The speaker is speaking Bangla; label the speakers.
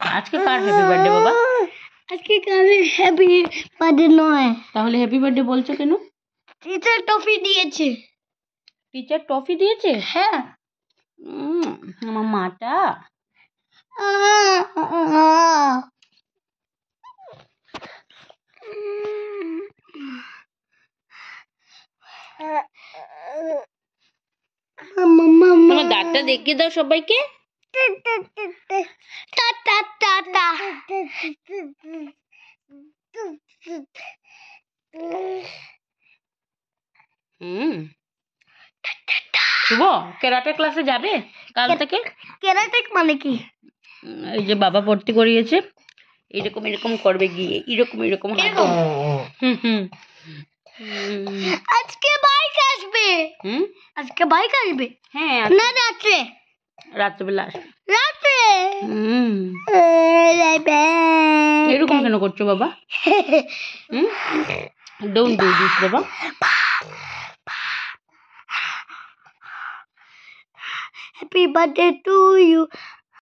Speaker 1: আজকে কার হ্যাপি বার্থডে বাবা?
Speaker 2: আজকে কারে হ্যাপি বার্থডে নয়।
Speaker 1: তাহলে হ্যাপি বার্থডে বলছো কেন?
Speaker 2: টিচার টফি দিয়েছে।
Speaker 1: টিচার টফি দিয়েছে?
Speaker 2: হ্যাঁ।
Speaker 1: আমার মাটা তোমার দাঁতটা দেখিয়ে দাও সবাইকে। শুভ ক্যারাটে ক্লাসে যাবে কাল থেকে?
Speaker 2: ক্যারাটে মানে কি?
Speaker 1: এই যে বাবা ভর্তি করিয়েছে, এরকম এরকম করবে গিয়ে, এরকম এরকম হাঁটবে।
Speaker 2: আজকে বাইক আসবে। আজকে বাইক আসবে?
Speaker 1: হ্যাঁ
Speaker 2: না রাত্রে।
Speaker 1: রাত্রেবেলা আসবে।
Speaker 2: রাত্রে?
Speaker 1: এরকম কেন করছো বাবা? ডোন্ট ডু দিস বাবা।
Speaker 2: Happy birthday to you.